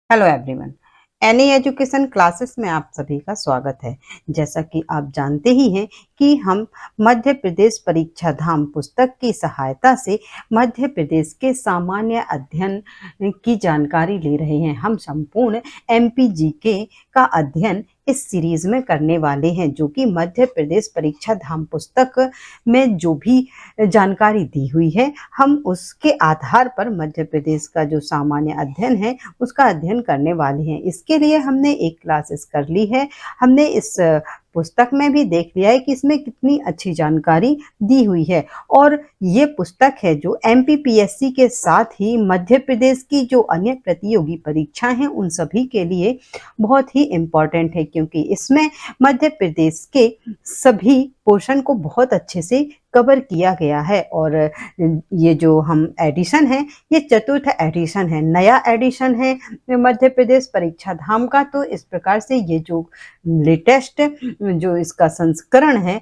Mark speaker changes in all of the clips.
Speaker 1: Hello everyone. Any education classes में आप सभी का स्वागत है। जैसा कि आप जानते ही हैं कि हम मध्य प्रदेश परीक्षा धाम पुस्तक की सहायता से मध्य प्रदेश के सामान्य अध्ययन की जानकारी ले रहे हैं। हम संपूर्ण एमपीजीके का अध्ययन इस सीरीज में करने वाले हैं, जो कि मध्य प्रदेश परीक्षा धाम पुस्तक में जो भी जानकारी दी हुई है, हम उसके आधार पर मध्य प्रदेश का जो सामान्य अध्ययन है उसका अध्ययन करने वाले हैं। इसके लिए हमने एक क्लासेस कर ली है। हमने इस पुस्तक में भी देख लिया है कि इसमें कितनी अच्छी जानकारी दी हुई है, और ये पुस्तक है जो एमपीपीएससी के साथ ही मध्य प्रदेश की जो अन्य प्रतियोगी परीक्षाएं हैं उन सभी के लिए बहुत ही इम्पोर्टेंट है, क्योंकि इसमें मध्य प्रदेश के सभी पोर्शन को बहुत अच्छे से कवर किया गया है। और ये जो हम एडिशन है, ये चतुर्थ एडिशन है, नया एडिशन है मध्य प्रदेश परीक्षा धाम का। तो इस प्रकार से ये जो लेटेस्ट जो इसका संस्करण है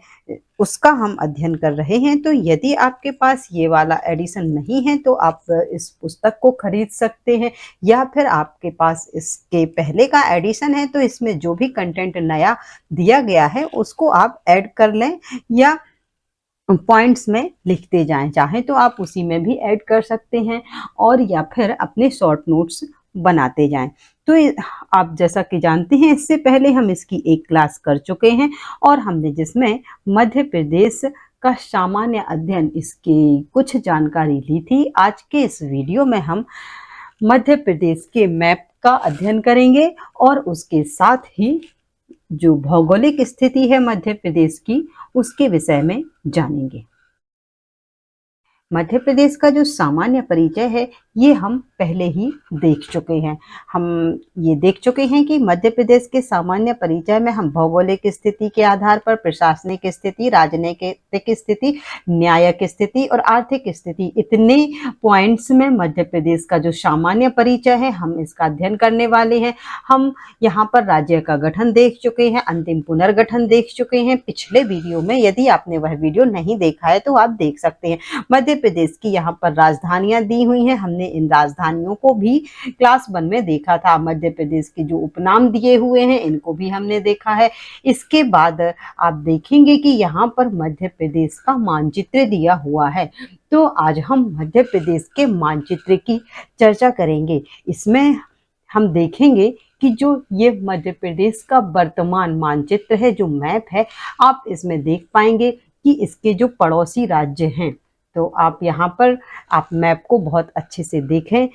Speaker 1: उसका हम अध्ययन कर रहे हैं। तो यदि आपके पास ये वाला एडिशन नहीं है तो आप इस पुस्तक को खरीद सकते हैं, या फिर आपके पास इसके पहले का एडिशन है तो इसमें जो भी कंटेंट नया दिया गया है उसको आप ऐड कर लें, या पॉइंट्स में लिखते जाएं। चाहे तो आप उसी में भी ऐड कर सकते हैं, और या फिर अपने शॉर्ट नोट्स बनाते जाएं। तो आप जैसा कि जानते हैं, इससे पहले हम इसकी एक क्लास कर चुके हैं, और हमने जिसमें मध्य प्रदेश का सामान्य अध्ययन इसकी कुछ जानकारी ली थी। आज के इस वीडियो में हम मध्य प्रदेश के मैप का अध्ययन करेंगे, और उसके साथ ही जो भौगोलिक स्थिति है मध्य प्रदेश की उसके विषय में जानेंगे। मध्य प्रदेश का जो सामान्य परिचय है ये हम पहले ही देख चुके हैं। हम ये देख चुके हैं कि मध्य प्रदेश के सामान्य परिचय में हम भौगोलिक स्थिति के आधार पर प्रशासनिक स्थिति, राजनीतिक स्थिति, न्यायिक स्थिति और आर्थिक स्थिति, इतने पॉइंट्स में मध्य प्रदेश का जो सामान्य परिचय है हम इसका अध्ययन करने वाले हैं। हम यहाँ पर राज्य का गठन देख चुके हैं, अंतिम पुनर्गठन देख चुके हैं पिछले वीडियो में। यदि आपने वह वीडियो नहीं देखा है तो आप देख सकते हैं। मध्य प्रदेश की यहाँ पर राजधानियां दी हुई हैं, हमने इन राजधानियों को भी क्लास 1 में देखा था। मध्य प्रदेश के जो उपनाम दिए हुए हैं इनको भी हमने देखा है। इसके बाद आप देखेंगे कि यहाँ पर मध्य प्रदेश का मानचित्र दिया हुआ है। तो आज हम मध्य प्रदेश के मानचित्र की चर्चा करेंगे। इसमें हम देखेंगे कि जो ये मध्य प्रदेश का वर्तमान मानचित्र है, जो मैप है, आप इसमें देख पाएंगे कि इसके जो पड़ोसी राज्य हैं, तो आप यहाँ पर आप मैप को बहुत अच्छे से देखें।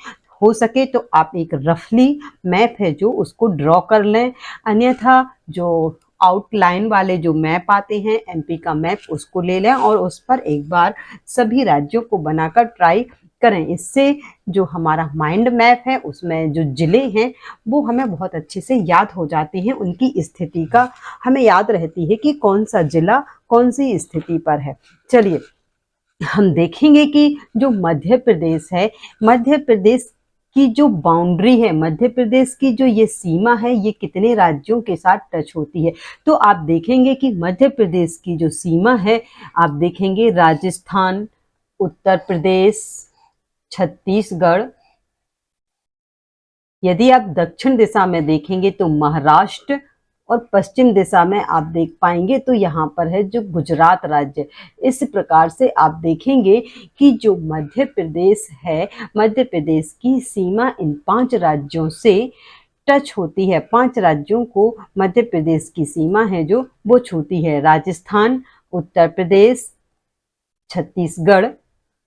Speaker 1: हो सके तो आप एक रफली मैप है जो उसको ड्रॉ कर लें, अन्यथा जो आउटलाइन वाले जो मैप आते हैं एमपी का मैप, उसको ले लें और उस पर एक बार सभी राज्यों को बनाकर ट्राई करें। इससे जो हमारा माइंड मैप है उसमें जो जिले हैं वो हमें बहुत अच्छे से याद हो जाते हैं, उनकी स्थिति का हमें याद रहती है कि कौन सा जिला कौन सी स्थिति पर है। चलिए हम देखेंगे कि जो मध्य प्रदेश है, मध्य प्रदेश की जो बाउंड्री है, मध्य प्रदेश की जो ये सीमा है, ये कितने राज्यों के साथ टच होती है। तो आप देखेंगे कि मध्य प्रदेश की जो सीमा है, आप देखेंगे राजस्थान, उत्तर प्रदेश, छत्तीसगढ़। यदि आप दक्षिण दिशा में देखेंगे तो महाराष्ट्र, और पश्चिम दिशा में आप देख पाएंगे तो यहाँ पर है जो गुजरात राज्य। इस प्रकार से आप देखेंगे कि जो मध्य प्रदेश है, मध्य प्रदेश की सीमा इन 5 राज्यों से टच होती है। 5 राज्यों को मध्य प्रदेश की सीमा है जो वो छूती है: राजस्थान, उत्तर प्रदेश, छत्तीसगढ़,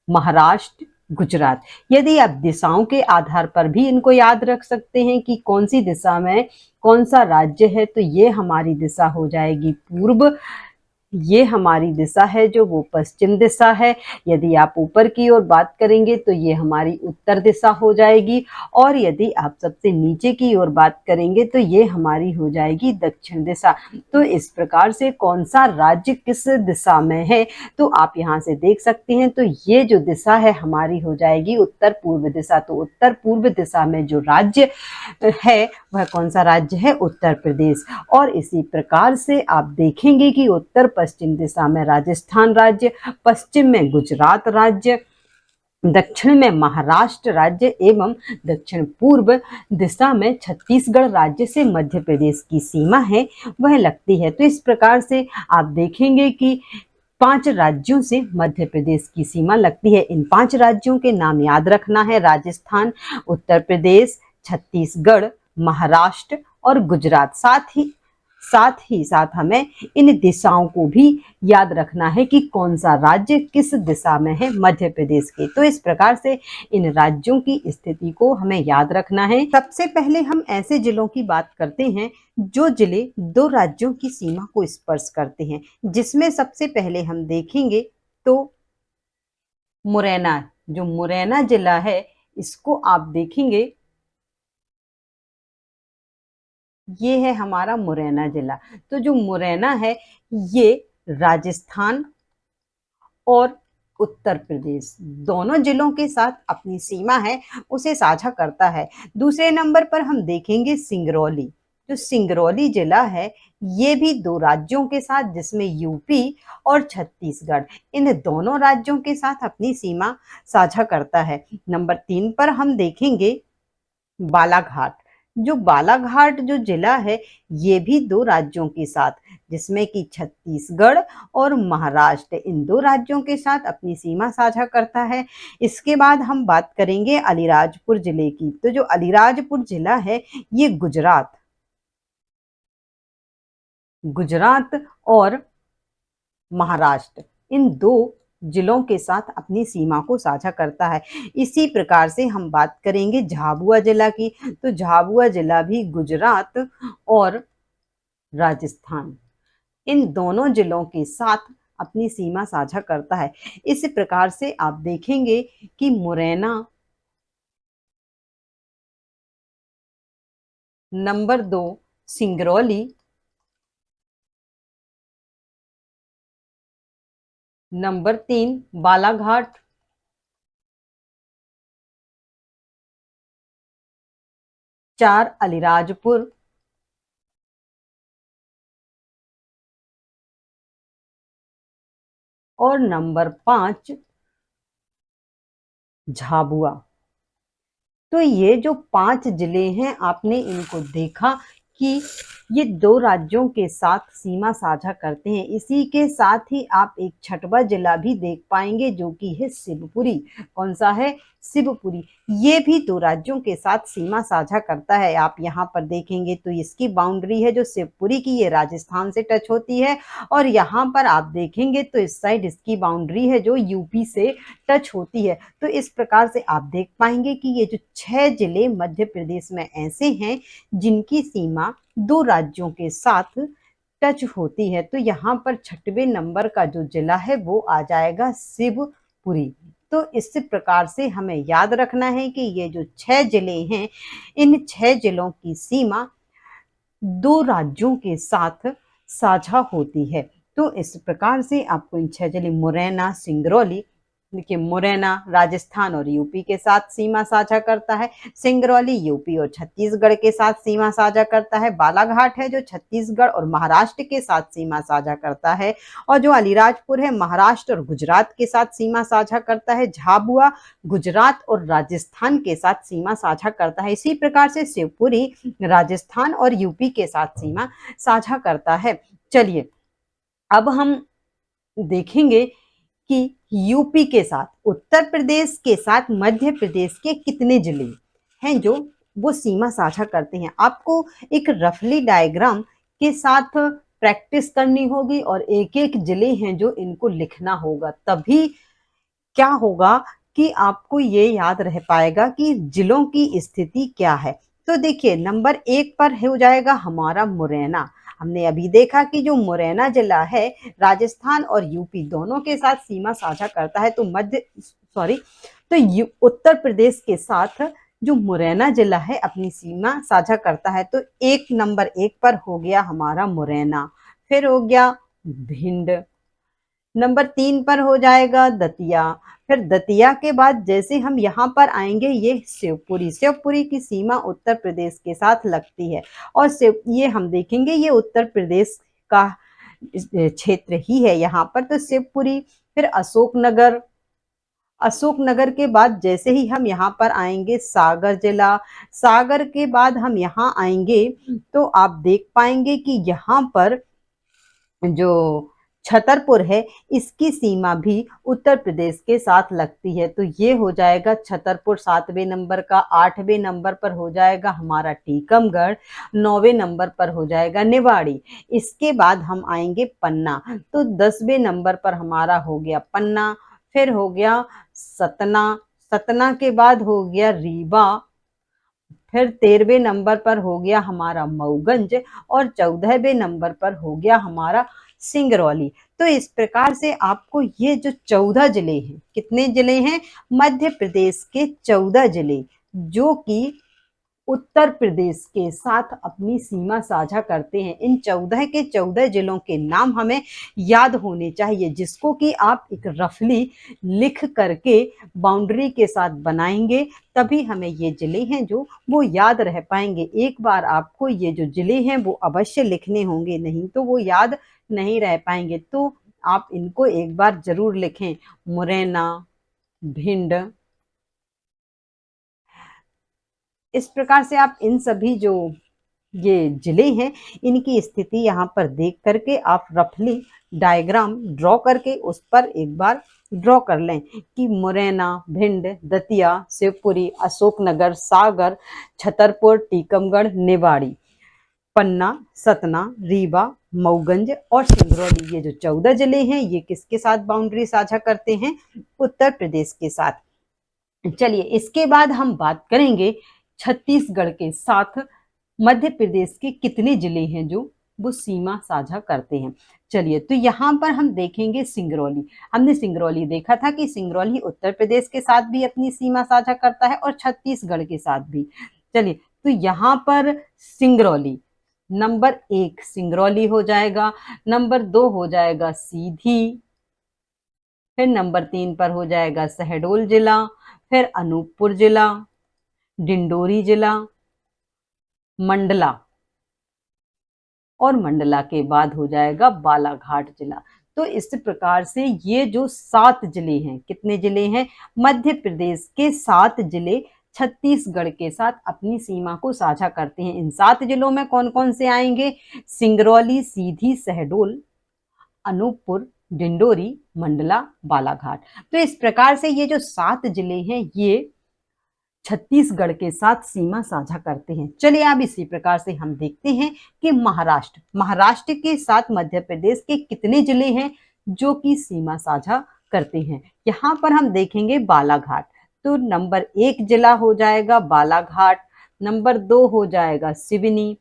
Speaker 1: महाराष्ट्र, गुजरात। यदि आप दिशाओं के आधार पर भी इनको याद रख सकते हैं कि कौन सी दिशा में कौन सा राज्य है, तो ये हमारी दिशा हो जाएगी पूर्व, ये हमारी दिशा है जो वो पश्चिम दिशा है। यदि आप ऊपर की ओर बात करेंगे तो ये हमारी उत्तर दिशा हो जाएगी, और यदि आप सबसे नीचे की ओर बात करेंगे तो ये हमारी हो जाएगी दक्षिण दिशा। तो इस प्रकार से कौन सा राज्य किस दिशा में है तो आप यहाँ से देख सकते हैं। तो ये जो दिशा है हमारी हो जाएगी उत्तर पूर्व दिशा। तो उत्तर पूर्व दिशा में जो राज्य है वह कौन सा राज्य है? उत्तर प्रदेश। और इसी प्रकार से आप देखेंगे कि उत्तर पश्चिम दिशा में राजस्थान राज्य, पश्चिम में गुजरात राज्य, दक्षिण में महाराष्ट्र राज्य एवं दक्षिण पूर्व दिशा में छत्तीसगढ़ राज्य से मध्य प्रदेश की सीमा है वह लगती है। तो इस प्रकार से आप देखेंगे कि 5 राज्यों से मध्य प्रदेश की सीमा लगती है। इन 5 राज्यों के नाम याद रखना है: राजस्थान, उत्तर प्रदेश, छत्तीसगढ़, महाराष्ट्र और गुजरात। साथ ही हमें इन दिशाओं को भी याद रखना है कि कौन सा राज्य किस दिशा में है मध्य प्रदेश के। तो इस प्रकार से इन राज्यों की स्थिति को हमें याद रखना है। सबसे पहले हम ऐसे जिलों की बात करते हैं जो जिले 2 राज्यों की सीमा को स्पर्श करते हैं, जिसमें सबसे पहले हम देखेंगे तो मुरैना। जो मुरैना जिला है इसको आप देखेंगे, ये है हमारा मुरैना जिला। तो जो मुरैना है ये राजस्थान और उत्तर प्रदेश दोनों जिलों के साथ अपनी सीमा है उसे साझा करता है। दूसरे नंबर पर हम देखेंगे सिंगरौली। जो सिंगरौली जिला है ये भी 2 राज्यों के साथ, जिसमें यूपी और छत्तीसगढ़, इन दोनों राज्यों के साथ अपनी सीमा साझा करता है। नंबर 3 पर हम देखेंगे बालाघाट। जो बालाघाट जो जिला है ये भी 2 राज्यों के साथ, जिसमें कि छत्तीसगढ़ और महाराष्ट्र, इन 2 राज्यों के साथ अपनी सीमा साझा करता है। इसके बाद हम बात करेंगे अलीराजपुर जिले की। तो जो अलीराजपुर जिला है ये गुजरात और महाराष्ट्र, इन 2 जिलों के साथ अपनी सीमा को साझा करता है। इसी प्रकार से हम बात करेंगे झाबुआ जिला की। तो झाबुआ जिला भी गुजरात और राजस्थान, इन दोनों जिलों के साथ अपनी सीमा साझा करता है। इस प्रकार से आप देखेंगे कि मुरैना, नंबर 2 सिंगरौली, नंबर 3 बालाघाट, 4 अलीराजपुर और नंबर 5 झाबुआ। तो ये जो 5 जिले हैं आपने इनको देखा कि ये 2 राज्यों के साथ सीमा साझा करते हैं। इसी के साथ ही आप एक छठवां जिला भी देख पाएंगे जो कि है शिवपुरी। कौन सा है? शिवपुरी। ये भी 2 राज्यों के साथ सीमा साझा करता है। आप यहाँ पर देखेंगे तो इसकी बाउंड्री है जो शिवपुरी की, ये राजस्थान से टच होती है, और यहाँ पर आप देखेंगे तो इस साइड इसकी बाउंड्री है जो यूपी से टच होती है। तो इस प्रकार से आप देख पाएंगे कि ये जो 6 जिले मध्य प्रदेश में ऐसे हैं जिनकी सीमा 2 राज्यों के साथ टच होती है। तो यहाँ पर 6वें नंबर का जो जिला है वो आ जाएगा शिवपुरी। तो इस प्रकार से हमें याद रखना है कि ये जो 6 जिले हैं इन 6 जिलों की सीमा 2 राज्यों के साथ साझा होती है। तो इस प्रकार से आपको इन 6 जिले मुरैना, सिंगरौली, देखिए मुरैना राजस्थान और यूपी के साथ सीमा साझा करता है, सिंगरौली यूपी और छत्तीसगढ़ के साथ सीमा साझा करता है, बालाघाट है जो छत्तीसगढ़ और महाराष्ट्र के साथ सीमा साझा करता है, और जो अलीराजपुर है महाराष्ट्र और गुजरात के साथ सीमा साझा करता है, झाबुआ गुजरात और राजस्थान के साथ सीमा साझा करता है। इसी प्रकार से शिवपुरी राजस्थान और यूपी के साथ सीमा साझा करता है। चलिए अब हम देखेंगे कि यूपी के साथ, उत्तर प्रदेश के साथ मध्य प्रदेश के कितने जिले हैं जो वो सीमा साझा करते हैं। आपको एक रफली डायग्राम के साथ प्रैक्टिस करनी होगी और एक एक जिले हैं जो इनको लिखना होगा, तभी क्या होगा कि आपको ये याद रह पाएगा कि जिलों की स्थिति क्या है। तो देखिए नंबर 1 पर हो जाएगा हमारा मुरैना। हमने अभी देखा कि जो मुरैना जिला है राजस्थान और यूपी दोनों के साथ सीमा साझा करता है। तो उत्तर प्रदेश के साथ जो मुरैना जिला है अपनी सीमा साझा करता है। तो नंबर 1 पर हो गया हमारा मुरैना, फिर हो गया भिंड, नंबर 3 पर हो जाएगा दतिया, फिर दतिया के बाद जैसे हम यहाँ पर आएंगे ये शिवपुरी की सीमा उत्तर प्रदेश के साथ लगती है, और ये हम देखेंगे ये उत्तर प्रदेश का क्षेत्र ही है यहाँ पर। तो शिवपुरी, फिर अशोकनगर, अशोकनगर के बाद जैसे ही हम यहाँ पर आएंगे सागर जिला, सागर के बाद हम यहाँ आएंगे तो आप देख पाएंगे कि यहाँ पर जो छतरपुर है इसकी सीमा भी उत्तर प्रदेश के साथ लगती है। तो ये हो जाएगा छतरपुर 7वें नंबर का। 8वें नंबर पर हो जाएगा हमारा टीकमगढ़। 9वें नंबर पर हो जाएगा निवाड़ी। इसके बाद हम आएंगे पन्ना, तो 10वें नंबर पर हमारा हो गया पन्ना। फिर हो गया सतना, सतना के बाद हो गया रीवा। फिर 13वें नंबर पर हो गया हमारा मऊगंज और 14वें नंबर पर हो गया हमारा सिंगरौली। तो इस प्रकार से आपको ये जो 14 जिले हैं, कितने जिले हैं? मध्य प्रदेश के 14 जिले, जो कि उत्तर प्रदेश के साथ अपनी सीमा साझा करते हैं। इन 14 के 14 जिलों के नाम हमें याद होने चाहिए, जिसको कि आप एक रफली लिख करके बाउंड्री के साथ बनाएंगे, तभी हमें ये जिले हैं जो वो याद रह पाएंगे। एक बार आपको ये जो जिले हैं वो अवश्य लिखने होंगे, नहीं तो वो याद नहीं रह पाएंगे। तो आप इनको एक बार जरूर लिखें। मुरैना, भिंड। इस प्रकार से आप इन सभी जो ये जिले हैं इनकी स्थिति यहाँ पर देख करके आप रफली डायग्राम ड्रॉ करके उस पर एक बार ड्रॉ कर लें कि मुरैना, भिंड, दतिया, शिवपुरी, अशोकनगर, सागर, छतरपुर, टीकमगढ़, निवाड़ी, पन्ना, सतना, रीवा, मऊगंज और सिंगरौली, ये जो 14 जिले हैं ये किसके साथ बाउंड्री साझा करते हैं? उत्तर प्रदेश के साथ। चलिए इसके बाद हम बात करेंगे छत्तीसगढ़ के साथ मध्य प्रदेश के कितने जिले हैं जो वो सीमा साझा करते हैं। चलिए तो यहाँ पर हम देखेंगे सिंगरौली। हमने सिंगरौली देखा था कि सिंगरौली उत्तर प्रदेश के साथ भी अपनी सीमा साझा करता है और छत्तीसगढ़ के साथ भी। चलिए तो यहाँ पर सिंगरौली नंबर 1 सिंगरौली हो जाएगा। नंबर 2 हो जाएगा सीधी। फिर नंबर 3 पर हो जाएगा शहडोल जिला। फिर अनूपपुर जिला, डिंडोरी जिला, मंडला और मंडला के बाद हो जाएगा बालाघाट जिला। तो इस प्रकार से ये जो 7 जिले हैं, कितने जिले हैं? मध्य प्रदेश के 7 जिले छत्तीसगढ़ के साथ अपनी सीमा को साझा करते हैं। इन 7 जिलों में कौन कौन से आएंगे? सिंगरौली, सीधी, शहडोल, अनूपपुर, डिंडोरी, मंडला, बालाघाट। तो इस प्रकार से ये जो 7 जिले हैं ये छत्तीसगढ़ के साथ सीमा साझा करते हैं। चलिए अब इसी प्रकार से हम देखते हैं कि महाराष्ट्र, महाराष्ट्र के साथ मध्य प्रदेश के कितने जिले हैं जो कि सीमा साझा करते हैं। यहाँ पर हम देखेंगे बालाघाट। तो नंबर 1 जिला हो जाएगा बालाघाट। नंबर 2 हो जाएगा सिवनी।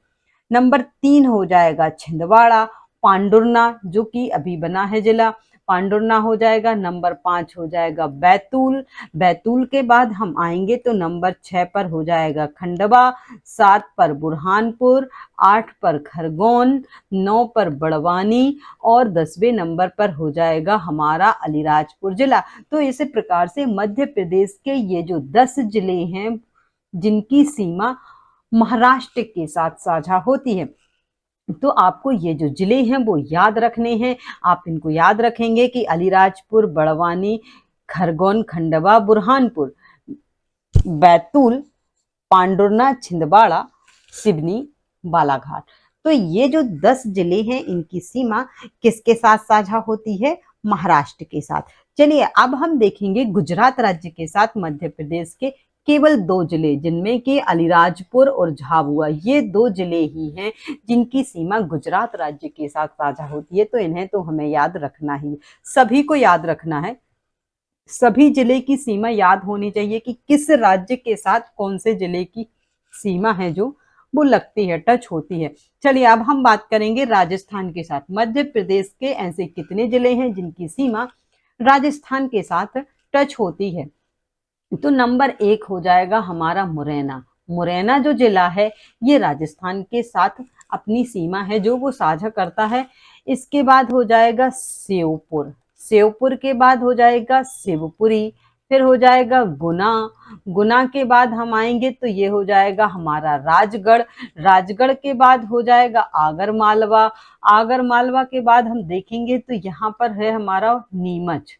Speaker 1: नंबर 3 हो जाएगा छिंदवाड़ा। पांडुरना जो कि अभी बना है जिला, पांडुरना हो जाएगा। नंबर 5 हो जाएगा बैतूल। बैतूल के बाद हम आएंगे तो नंबर 6 पर हो जाएगा खंडवा। 7 पर बुरहानपुर, 8 पर खरगोन, 9 पर बड़वानी और 10वें नंबर पर हो जाएगा हमारा अलीराजपुर जिला। तो इस प्रकार से मध्य प्रदेश के ये जो 10 जिले हैं जिनकी सीमा महाराष्ट्र के साथ साझा होती है, तो आपको ये जो जिले हैं वो याद रखने हैं। आप इनको याद रखेंगे कि अलीराजपुर, बड़वानी, खरगोन, खंडवा, बुरहानपुर, बैतूल, पांडुरना, छिंदवाड़ा, सिवनी, बालाघाट। तो ये जो 10 जिले हैं इनकी सीमा किसके साथ साझा होती है? महाराष्ट्र के साथ। चलिए अब हम देखेंगे गुजरात राज्य के साथ मध्य प्रदेश के केवल 2 जिले, जिनमें कि अलीराजपुर और झाबुआ, ये 2 जिले ही हैं जिनकी सीमा गुजरात राज्य के साथ साझा होती है। तो इन्हें तो हमें याद रखना ही, सभी को याद रखना है। सभी जिले की सीमा याद होनी चाहिए कि किस राज्य के साथ कौन से जिले की सीमा है जो वो लगती है, टच होती है। चलिए अब हम बात करेंगे राजस्थान के साथ। मध्य प्रदेश के ऐसे कितने जिले हैं जिनकी सीमा राजस्थान के साथ टच होती है? तो नंबर 1 हो जाएगा हमारा मुरैना। मुरैना जो जिला है ये राजस्थान के साथ अपनी सीमा है जो वो साझा करता है। इसके बाद हो जाएगा श्योपुर। श्योपुर के बाद हो जाएगा शिवपुरी। फिर हो जाएगा गुना। गुना के बाद हम आएंगे तो ये हो जाएगा हमारा राजगढ़। राजगढ़ के बाद हो जाएगा आगर मालवा। आगर मालवा के बाद हम देखेंगे तो यहाँ पर है हमारा नीमच।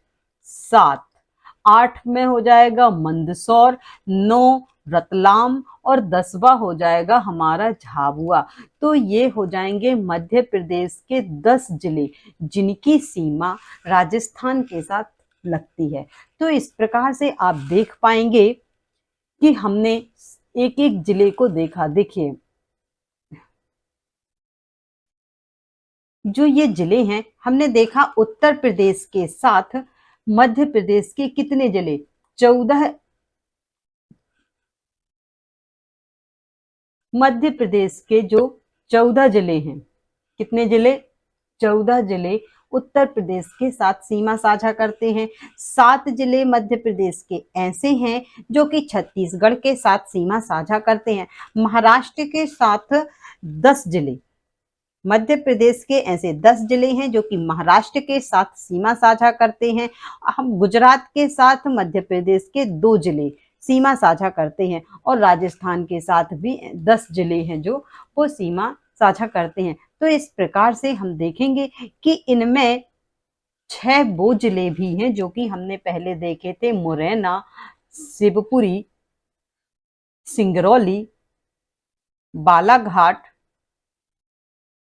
Speaker 1: 7 8 में हो जाएगा मंदसौर, 9 रतलाम और 10वां हो जाएगा हमारा झाबुआ। तो ये हो जाएंगे मध्य प्रदेश के 10 जिले जिनकी सीमा राजस्थान के साथ लगती है। तो इस प्रकार से आप देख पाएंगे कि हमने एक एक जिले को देखा। देखिए, जो ये जिले हैं हमने देखा उत्तर प्रदेश के साथ मध्य प्रदेश के कितने जिले, 14। मध्य प्रदेश के जो 14 जिले हैं, कितने जिले, 14 जिले उत्तर प्रदेश के साथ सीमा साझा करते हैं। 7 जिले मध्य प्रदेश के ऐसे हैं जो कि छत्तीसगढ़ के साथ सीमा साझा करते हैं। महाराष्ट्र के साथ 10 जिले, मध्य प्रदेश के ऐसे 10 जिले हैं जो कि महाराष्ट्र के साथ सीमा साझा करते हैं। हम गुजरात के साथ मध्य प्रदेश के 2 जिले सीमा साझा करते हैं और राजस्थान के साथ भी 10 जिले हैं जो वो सीमा साझा करते हैं। तो इस प्रकार से हम देखेंगे कि इनमें 6 वो जिले भी हैं जो कि हमने पहले देखे थे, मुरैना, शिवपुरी, सिंगरौली, बालाघाट,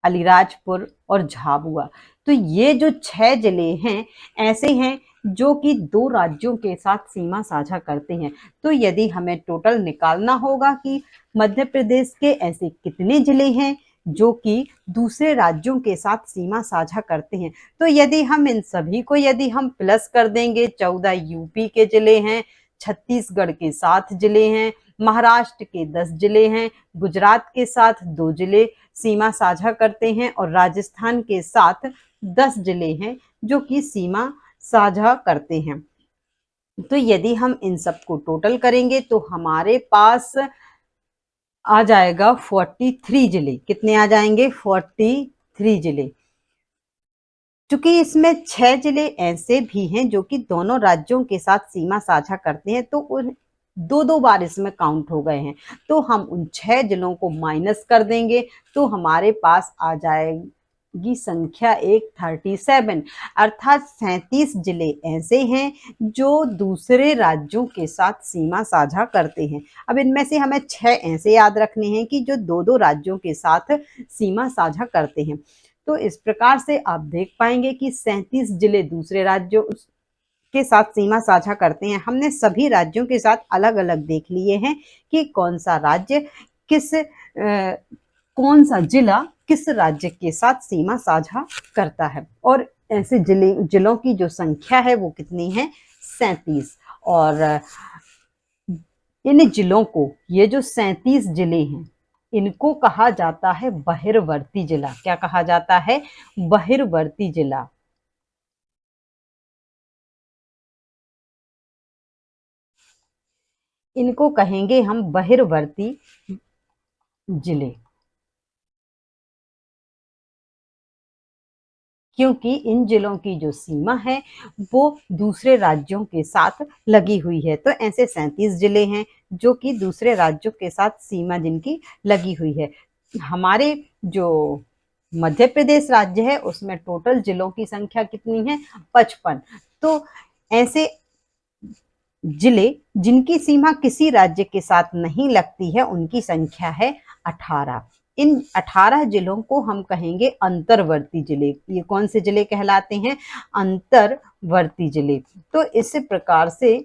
Speaker 1: अलीराजपुर और झाबुआ। तो ये जो 6 जिले हैं ऐसे हैं जो कि 2 राज्यों के साथ सीमा साझा करते हैं। तो यदि हमें टोटल निकालना होगा कि मध्य प्रदेश के ऐसे कितने जिले हैं जो कि दूसरे राज्यों के साथ सीमा साझा करते हैं, तो यदि हम इन सभी को यदि हम प्लस कर देंगे, 14 यूपी के जिले हैं, छत्तीसगढ़ के 7 जिले हैं, महाराष्ट्र के 10 जिले हैं, गुजरात के साथ 2 जिले सीमा साझा करते हैं और राजस्थान के साथ 10 जिले हैं जो कि सीमा साझा करते हैं। तो यदि हम इन सबको टोटल करेंगे तो हमारे पास आ जाएगा 43 जिले। कितने आ जाएंगे, 43 जिले। चूंकि इसमें 6 जिले ऐसे भी हैं जो कि दोनों राज्यों के साथ सीमा साझा करते हैं, तो उन 2-2 बार इसमें काउंट हो गए हैं। तो हम उन 6 जिलों को माइनस कर देंगे तो हमारे पास आ जाएगी संख्या 37, अर्थात 37 जिले ऐसे हैं जो दूसरे राज्यों के साथ सीमा साझा करते हैं। अब इनमें से हमें 6 ऐसे याद रखने हैं कि जो 2-2 राज्यों के साथ सीमा साझा करते हैं। तो इस प्रकार से आप देख पाएंगे कि 37 जिले दूसरे राज्यों के साथ सीमा साझा करते हैं। हमने सभी राज्यों के साथ अलग अलग देख लिए हैं कि कौन सा राज्य कौन सा जिला किस राज्य के साथ सीमा साझा करता है। और ऐसे जिलों की जो संख्या है वो कितनी है, 37। और इन जिलों को, ये जो 37 जिले हैं, इनको कहा जाता है बहिर्वर्ती जिला। क्या कहा जाता है, बहिर्वर्ती जिला। इनको कहेंगे हम बहिर्वर्ती जिले, क्योंकि इन जिलों की जो सीमा है वो दूसरे राज्यों के साथ लगी हुई है। तो ऐसे 37 जिले हैं जो कि दूसरे राज्यों के साथ सीमा जिनकी लगी हुई है। हमारे जो मध्य प्रदेश राज्य है उसमें टोटल जिलों की संख्या कितनी है, 55। तो ऐसे जिले जिनकी सीमा किसी राज्य के साथ नहीं लगती है उनकी संख्या है 18। इन 18 जिलों को हम कहेंगे अंतर्वर्ती जिले। ये कौन से जिले कहलाते हैं, अंतर्वर्ती जिले। तो इस प्रकार से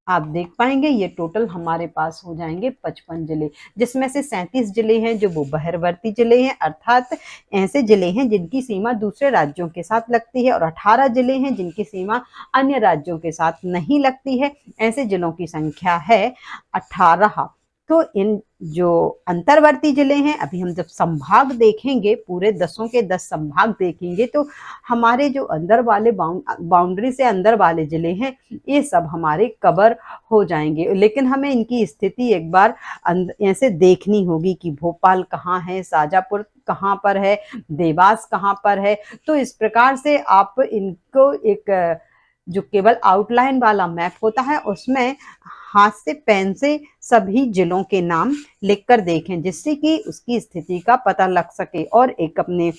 Speaker 1: आप देख पाएंगे ये टोटल हमारे पास हो जाएंगे 55 जिले, जिसमें से 37 जिले हैं जो वो बहिर्वर्ती जिले हैं, अर्थात ऐसे जिले हैं जिनकी सीमा दूसरे राज्यों के साथ लगती है, और 18 जिले हैं जिनकी सीमा अन्य राज्यों के साथ नहीं लगती है। ऐसे जिलों की संख्या है 18। तो इन जो अंतर्वर्ती जिले हैं, अभी हम जब संभाग देखेंगे, पूरे 10 के 10 संभाग देखेंगे, तो हमारे जो अंदर वाले बाउंड्री से अंदर वाले जिले हैं ये सब हमारे कवर हो जाएंगे। लेकिन हमें इनकी स्थिति एक बार ऐसे देखनी होगी कि भोपाल कहाँ है, शाजापुर कहाँ पर है, देवास कहाँ पर है। तो इस प्रकार से आप इनको एक जो केवल आउटलाइन वाला मैप होता है उसमें हाथ से पेन से सभी जिलों के नाम लिखकर देखें, जिससे कि उसकी स्थिति का पता लग सके और एक अपने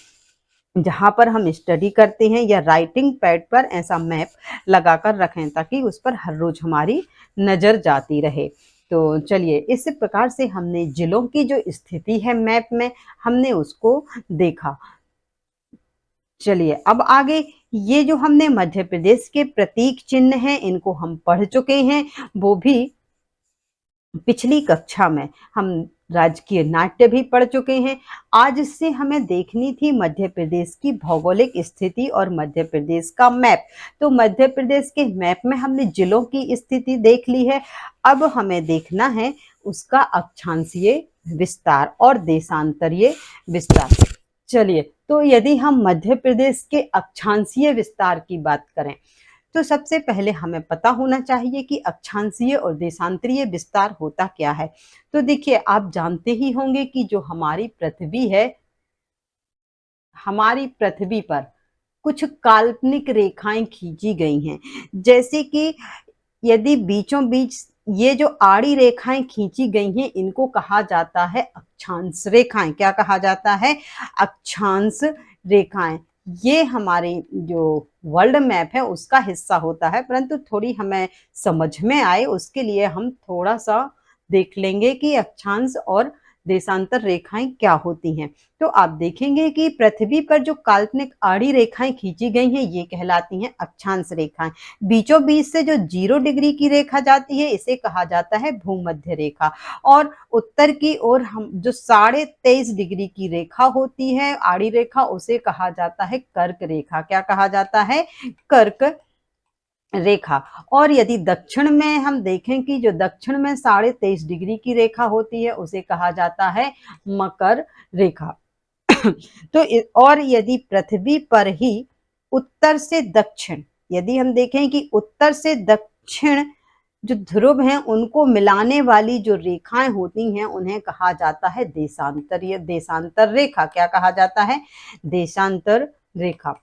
Speaker 1: जहाँ पर हम स्टडी करते हैं, या राइटिंग पैड पर ऐसा मैप लगाकर रखें ताकि उस पर हर रोज हमारी नज़र जाती रहे। तो चलिए, इस प्रकार से हमने जिलों की जो स्थिति है मैप में, हमने उसको देखा। चलिए, अब आगे ये जो हमने मध्य प्रदेश के प्रतीक चिन्ह हैं, इनको हम पढ़ चुके हैं, वो भी पिछली कक्षा में। हम राजकीय नाट्य भी पढ़ चुके हैं। आज से हमें देखनी थी मध्य प्रदेश की भौगोलिक स्थिति और मध्य प्रदेश का मैप। तो मध्य प्रदेश के मैप में हमने जिलों की स्थिति देख ली है। अब हमें देखना है उसका अक्षांशीय विस्तार और देशांतरीय विस्तार। चलिए, तो यदि हम मध्य प्रदेश के अक्षांशीय विस्तार की बात करें, तो सबसे पहले हमें पता होना चाहिए कि अक्षांशीय और देशांतरीय विस्तार होता क्या है। तो देखिए, आप जानते ही होंगे कि जो हमारी पृथ्वी है, हमारी पृथ्वी पर कुछ काल्पनिक रेखाएं खींची गई हैं। जैसे कि यदि बीचों बीच ये जो आड़ी रेखाएं खींची गई हैं, इनको कहा जाता है अक्षांश रेखाएं। क्या कहा जाता है? अक्षांश रेखाएं। ये हमारे जो वर्ल्ड मैप है उसका हिस्सा होता है, परंतु थोड़ी हमें समझ में आए उसके लिए हम थोड़ा सा देख लेंगे कि अक्षांश और देशांतर रेखाएं क्या होती हैं। तो आप देखेंगे कि पृथ्वी पर जो काल्पनिक आड़ी रेखाएं खींची गई हैं, ये कहलाती हैं अक्षांश रेखाएं। बीचों बीच से जो 0 डिग्री की रेखा जाती है, इसे कहा जाता है भूमध्य रेखा। और उत्तर की ओर हम जो 23.5 डिग्री की रेखा होती है, आड़ी रेखा, उसे कहा जाता है कर्क रेखा। क्या कहा जाता है? कर्क रेखा। और यदि दक्षिण में हम देखें कि जो दक्षिण में 23.5 डिग्री की रेखा होती है, उसे कहा जाता है मकर रेखा। तो और यदि पृथ्वी पर ही उत्तर से दक्षिण, यदि हम देखें कि उत्तर से दक्षिण जो ध्रुव हैं, उनको मिलाने वाली जो रेखाएं होती हैं, उन्हें कहा जाता है देशांतरीय देशांतर रेखा। क्या कहा जाता है? देशांतर रेखा।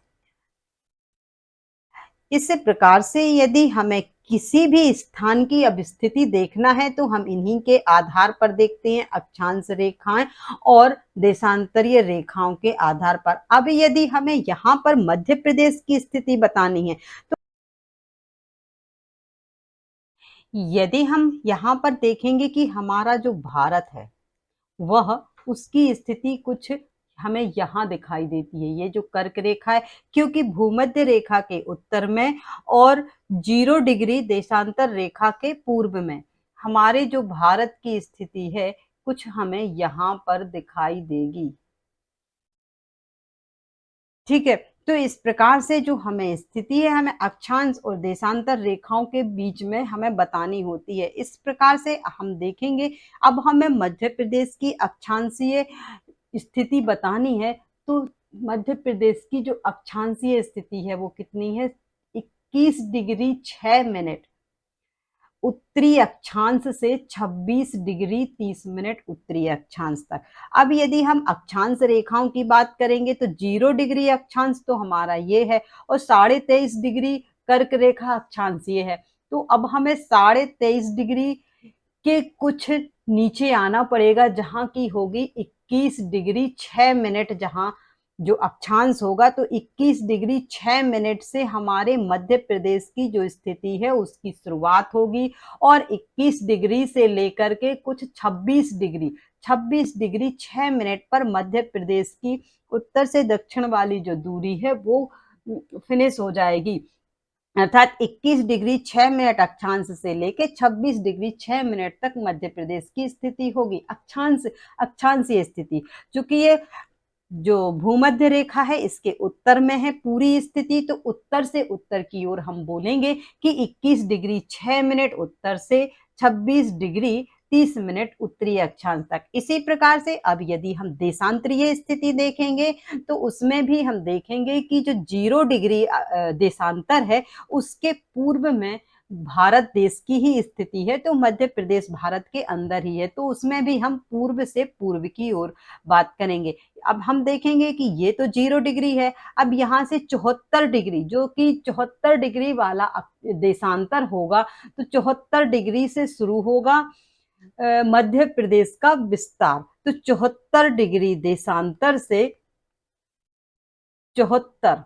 Speaker 1: इस प्रकार से यदि हमें किसी भी स्थान की अब स्थिति देखना है, तो हम इन्हीं के आधार पर देखते हैं, अक्षांश रेखाएं और देशांतरीय रेखाओं के आधार पर। अब यदि हमें यहाँ पर मध्य प्रदेश की स्थिति बतानी है, तो यदि हम यहाँ पर देखेंगे कि हमारा जो भारत है, वह उसकी स्थिति कुछ हमें यहाँ दिखाई देती है। ये जो कर्क रेखा है, क्योंकि भूमध्य रेखा के उत्तर में और 0 डिग्री देशांतर रेखा के पूर्व में हमारे जो भारत की स्थिति है, कुछ हमें यहाँ पर दिखाई देगी। ठीक है, तो इस प्रकार से जो हमें स्थिति है, हमें अक्षांश और देशांतर रेखाओं के बीच में हमें बतानी होती है। इस प्रकार से हम देखेंगे। अब हमें मध्य प्रदेश की अक्षांशीय स्थिति बतानी है, तो मध्य प्रदेश की जो अक्षांशीय स्थिति है वो कितनी है? 21 डिग्री 6 मिनट उत्तरी अक्षांश से 26 डिग्री 30 मिनट उत्तरी अक्षांश तक। अब यदि हम अक्षांश रेखाओं की बात करेंगे, तो 0 डिग्री अक्षांश तो हमारा ये है, और 23.5 डिग्री कर्क रेखा अक्षांशीय है। तो अब हमें 23.5 डिग्री के कुछ नीचे आना पड़ेगा, जहां की होगी 21 डिग्री 6 मिनट। जहां जो अक्षांश होगा, तो 21 डिग्री 6 मिनट से हमारे मध्य प्रदेश की जो स्थिति है उसकी शुरुआत होगी, और 21 डिग्री से लेकर के कुछ 26 डिग्री 6 मिनट पर मध्य प्रदेश की उत्तर से दक्षिण वाली जो दूरी है वो फिनिश हो जाएगी। अर्थात 21 डिग्री 6 मिनट अक्षांश से लेके 26 डिग्री 6 मिनट तक मध्य प्रदेश की स्थिति होगी, अक्षांशीय स्थिति। चूंकि ये जो भूमध्य रेखा है, इसके उत्तर में है पूरी स्थिति, तो उत्तर से उत्तर की ओर हम बोलेंगे कि 21 डिग्री 6 मिनट उत्तर से 26 डिग्री 30 मिनट उत्तरी अक्षांश तक। इसी प्रकार से अब यदि हम देशांतरीय स्थिति देखेंगे, तो उसमें भी हम देखेंगे कि जो 0 डिग्री देशांतर है, उसके पूर्व में भारत देश की ही स्थिति है, तो मध्य प्रदेश भारत के अंदर ही है, तो उसमें भी हम पूर्व से पूर्व की ओर बात करेंगे। अब हम देखेंगे कि ये तो 0 डिग्री है। अब यहाँ से 74 डिग्री, जो कि 74 डिग्री वाला देशांतर होगा, तो 74 डिग्री से शुरू होगा मध्य प्रदेश का विस्तार। तो 74 डिग्री देशांतर से 74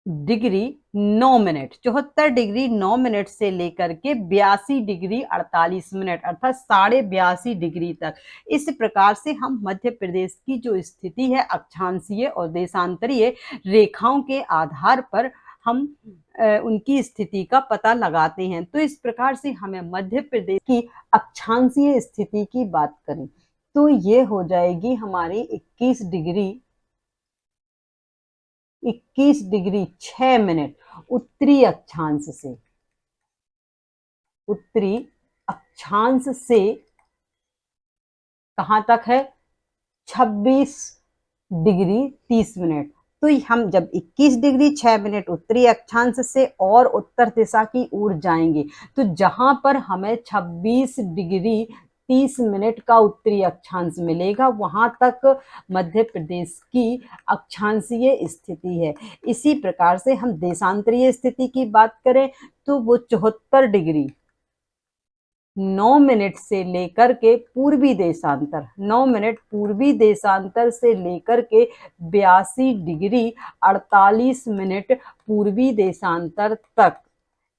Speaker 1: डिग्री 9 मिनट, 74 डिग्री 9 मिनट से लेकर के 82 डिग्री 48 मिनट अर्थात 82.5 डिग्री तक। इस प्रकार से हम मध्य प्रदेश की जो स्थिति है अक्षांशीय और देशांतरीय रेखाओं के आधार पर हम उनकी स्थिति का पता लगाते हैं। तो इस प्रकार से हमें मध्य प्रदेश की अक्षांशीय स्थिति की बात करें तो ये हो जाएगी हमारी 21 डिग्री 6 मिनट उत्तरी अक्षांश से, उत्तरी अक्षांश से कहां तक है 26 डिग्री 30 मिनट। तो हम जब 21 डिग्री 6 मिनट उत्तरी अक्षांश से और उत्तर दिशा की ओर जाएंगे तो जहां पर हमें 26 डिग्री 30 मिनट का उत्तरी अक्षांश मिलेगा वहां तक मध्य प्रदेश की अक्षांशीय स्थिति है। इसी प्रकार से हम देशांतरीय स्थिति की बात करें तो वो 74 डिग्री 9 मिनट से लेकर के पूर्वी देशांतर, 9 मिनट पूर्वी देशांतर से लेकर के 82 डिग्री 48 मिनट पूर्वी देशांतर तक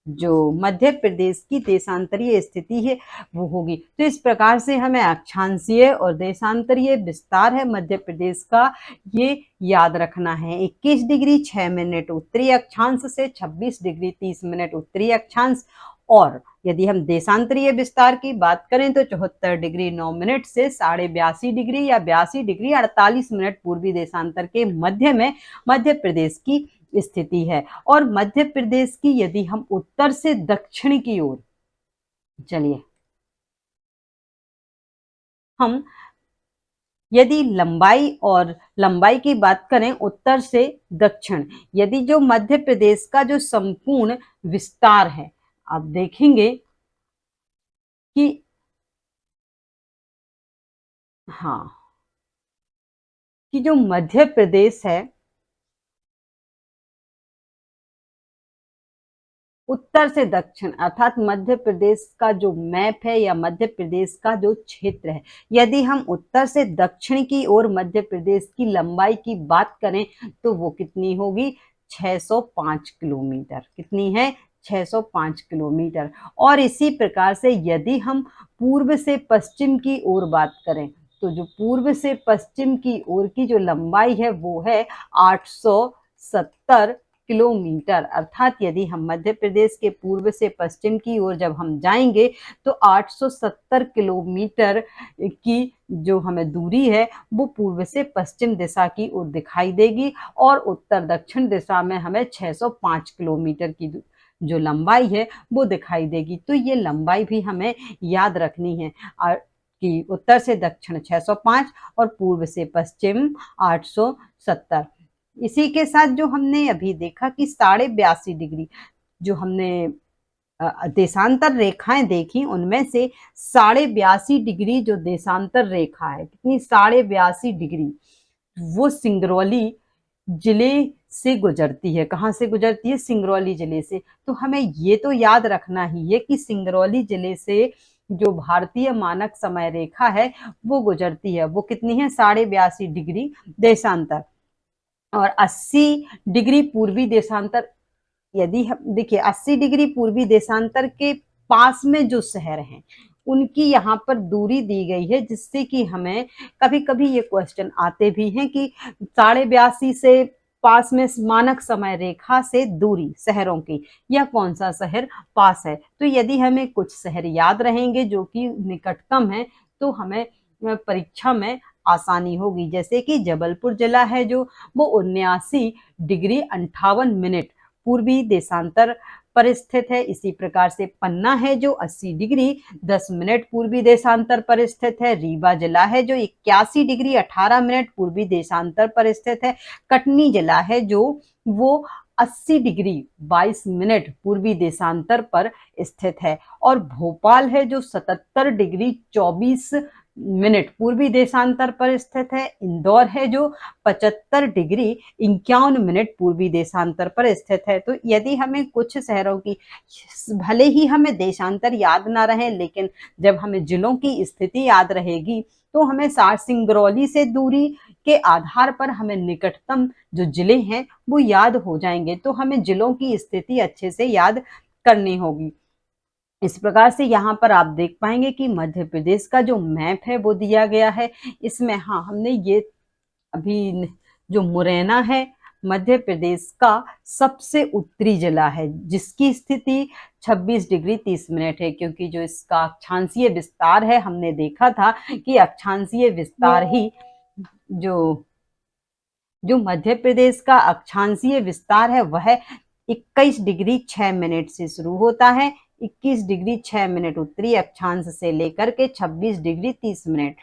Speaker 1: जो मध्य प्रदेश की देशांतरीय स्थिति है वो होगी। तो इस प्रकार से हमें अक्षांशीय और देशांतरीय विस्तार है मध्य प्रदेश का ये याद रखना है। 21 डिग्री 6 मिनट उत्तरी अक्षांश से 26 डिग्री 30 मिनट उत्तरी अक्षांश, और यदि हम देशांतरीय विस्तार की बात करें तो 74 डिग्री 9 मिनट से 82.5 डिग्री या 82 डिग्री 48 मिनट पूर्वी देशांतर के मध्य में मध्य प्रदेश की स्थिति है। और मध्य प्रदेश की यदि हम उत्तर से दक्षिण की ओर चलिए, हम यदि लंबाई की बात करें उत्तर से दक्षिण, यदि जो मध्य प्रदेश का जो संपूर्ण विस्तार है आप देखेंगे कि हाँ कि जो मध्य प्रदेश है उत्तर से दक्षिण अर्थात मध्य प्रदेश का जो मैप है या मध्य प्रदेश का जो क्षेत्र है, यदि हम उत्तर से दक्षिण की ओर मध्य प्रदेश की लंबाई की बात करें तो वो कितनी होगी 605 किलोमीटर। कितनी है 605 किलोमीटर। और इसी प्रकार से यदि हम पूर्व से पश्चिम की ओर बात करें तो जो पूर्व से पश्चिम की ओर की जो लंबाई है वो है 870 किलोमीटर। अर्थात यदि हम मध्य प्रदेश के पूर्व से पश्चिम की ओर जब हम जाएंगे तो 870 किलोमीटर की जो हमें दूरी है वो पूर्व से पश्चिम दिशा की ओर दिखाई देगी, और उत्तर दक्षिण दिशा में हमें 605 किलोमीटर की जो लंबाई है वो दिखाई देगी। तो ये लंबाई भी हमें याद रखनी है कि उत्तर से दक्षिण 605 और पूर्व से पश्चिम 870। इसी के साथ जो हमने अभी देखा कि 82.5 डिग्री जो हमने देशांतर रेखाएं देखी उनमें से 82.5 डिग्री जो देशांतर रेखा है, कितनी 82.5 डिग्री, वो सिंगरौली जिले से गुजरती है। कहाँ से गुजरती है? सिंगरौली जिले से। तो हमें ये तो याद रखना ही है कि सिंगरौली जिले से जो भारतीय मानक समय रेखा है वो गुजरती है, वो कितनी है 82.5 डिग्री देशांतर। और 80 डिग्री पूर्वी देशांतर, यदि हम देखिए 80 डिग्री पूर्वी देशांतर के पास में जो शहर हैं उनकी यहाँ पर दूरी दी गई है, जिससे कि हमें कभी कभी ये क्वेश्चन आते भी हैं कि 82.5 से पास में मानक समय रेखा से दूरी शहरों की यह कौन सा शहर पास है। तो यदि हमें कुछ शहर याद रहेंगे जो कि निकटतम है तो हमें परीक्षा में आसानी होगी। जैसे कि जबलपुर जिला है जो वो 79 डिग्री 58 मिनट पूर्वी देशांतर पर स्थित है। इसी प्रकार से पन्ना है जो 80 डिग्री 10 मिनट पूर्वी देशांतर पर स्थित है। रीवा जिला है जो 81 डिग्री 18 मिनट पूर्वी देशांतर पर स्थित है। कटनी जिला है जो वो 80 डिग्री 22 मिनट पूर्वी देशांतर पर स्थित है। और भोपाल है जो 77 डिग्री 24 मिनट पूर्वी देशांतर पर स्थित है। इंदौर है जो 75 डिग्री 51 मिनट पूर्वी देशांतर पर स्थित है। तो यदि हमें कुछ शहरों की भले ही हमें देशांतर याद ना रहे, लेकिन जब हमें जिलों की स्थिति याद रहेगी तो हमें सिंगरौली से दूरी के आधार पर हमें निकटतम जो जिले हैं वो याद हो जाएंगे। तो हमें जिलों की स्थिति अच्छे से याद करनी होगी। इस प्रकार से यहाँ पर आप देख पाएंगे कि मध्य प्रदेश का जो मैप है वो दिया गया है। इसमें हाँ, हमने ये अभी जो मुरैना है मध्य प्रदेश का सबसे उत्तरी जिला है, जिसकी स्थिति 26 डिग्री 30 मिनट है, क्योंकि जो इसका अक्षांशीय विस्तार है, हमने देखा था कि अक्षांशीय विस्तार ही जो जो मध्य प्रदेश का अक्षांशीय विस्तार है वह 21 डिग्री 6 मिनट से शुरू होता है। 21 डिग्री 6 मिनट उत्तरी अक्षांश से लेकर के 26 डिग्री 30 मिनट।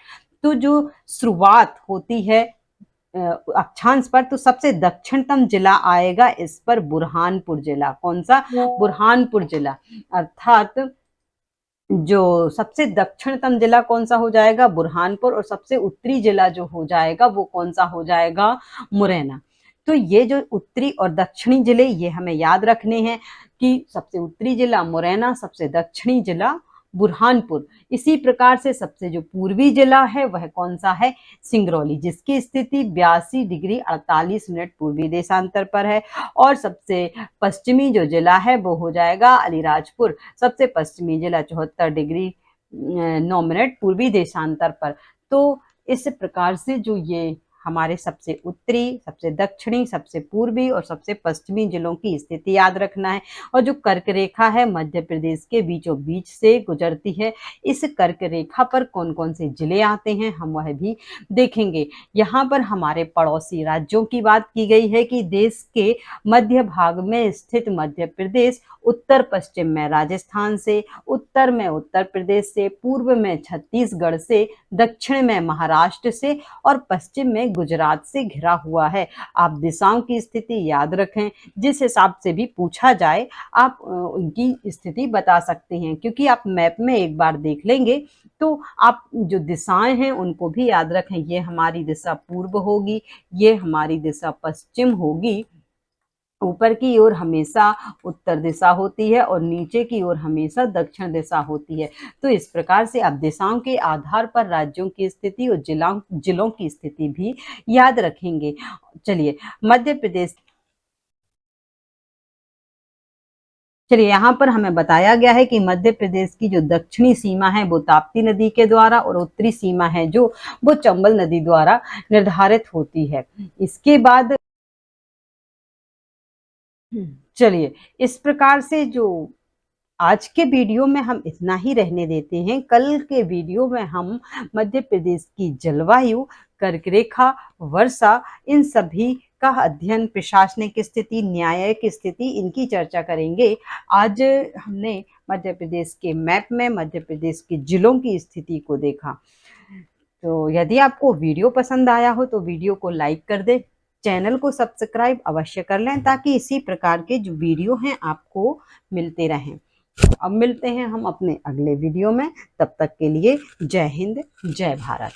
Speaker 1: तो जो शुरुआत होती है अक्षांश पर, तो सबसे दक्षिणतम जिला आएगा इस पर बुरहानपुर जिला। कौन सा? बुरहानपुर जिला। अर्थात जो सबसे दक्षिणतम जिला कौन सा हो जाएगा? बुरहानपुर। और सबसे उत्तरी जिला जो हो जाएगा वो कौन सा हो जाएगा? मुरैना। तो ये जो उत्तरी और दक्षिणी जिले ये हमें याद रखने हैं कि सबसे उत्तरी जिला मुरैना, सबसे दक्षिणी जिला बुरहानपुर। इसी प्रकार से सबसे जो पूर्वी जिला है वह कौन सा है? सिंगरौली, जिसकी स्थिति 82 डिग्री 48 मिनट पूर्वी देशांतर पर है। और सबसे पश्चिमी जो जिला है वो हो जाएगा अलीराजपुर, सबसे पश्चिमी जिला 74 डिग्री 9 मिनट पूर्वी देशांतर पर। तो इस प्रकार से जो ये हमारे सबसे उत्तरी, सबसे दक्षिणी, सबसे पूर्वी और सबसे पश्चिमी जिलों की स्थिति याद रखना है। और जो कर्क रेखा है मध्य प्रदेश के बीचों बीच से गुजरती है, इस कर्क रेखा पर कौन कौन से जिले आते हैं हम वह भी देखेंगे। यहाँ पर हमारे पड़ोसी राज्यों की बात की गई है कि देश के मध्य भाग में स्थित मध्य प्रदेश, उत्तर पश्चिम में राजस्थान से, उत्तर में उत्तर प्रदेश से, पूर्व में छत्तीसगढ़ से, दक्षिण में महाराष्ट्र से और पश्चिम में गुजरात से घिरा हुआ है। आप दिशाओं की स्थिति याद रखें, जिस हिसाब से भी पूछा जाए आप उनकी स्थिति बता सकते हैं, क्योंकि आप मैप में एक बार देख लेंगे तो आप जो दिशाएं हैं उनको भी याद रखें। ये हमारी दिशा पूर्व होगी, ये हमारी दिशा पश्चिम होगी, ऊपर की ओर हमेशा उत्तर दिशा होती है और नीचे की ओर हमेशा दक्षिण दिशा होती है। तो इस प्रकार से आप दिशाओं के आधार पर राज्यों की स्थिति और जिलों की स्थिति भी याद रखेंगे। चलिए मध्य प्रदेश, चलिए यहाँ पर हमें बताया गया है कि मध्य प्रदेश की जो दक्षिणी सीमा है वो ताप्ती नदी के द्वारा और उत्तरी सीमा है जो वो चंबल नदी द्वारा निर्धारित होती है। इसके बाद चलिए इस प्रकार से जो आज के वीडियो में हम इतना ही रहने देते हैं। कल के वीडियो में हम मध्य प्रदेश की जलवायु, कर्क रेखा, वर्षा, इन सभी का अध्ययन, प्रशासनिक स्थिति, न्यायिक स्थिति, इनकी चर्चा करेंगे। आज हमने मध्य प्रदेश के मैप में मध्य प्रदेश के जिलों की स्थिति को देखा। तो यदि आपको वीडियो पसंद आया हो तो वीडियो को लाइक कर दें, चैनल को सब्सक्राइब अवश्य कर लें ताकि इसी प्रकार के जो वीडियो हैं आपको मिलते रहें। अब मिलते हैं हम अपने अगले वीडियो में, तब तक के लिए जय हिंद, जय भारत।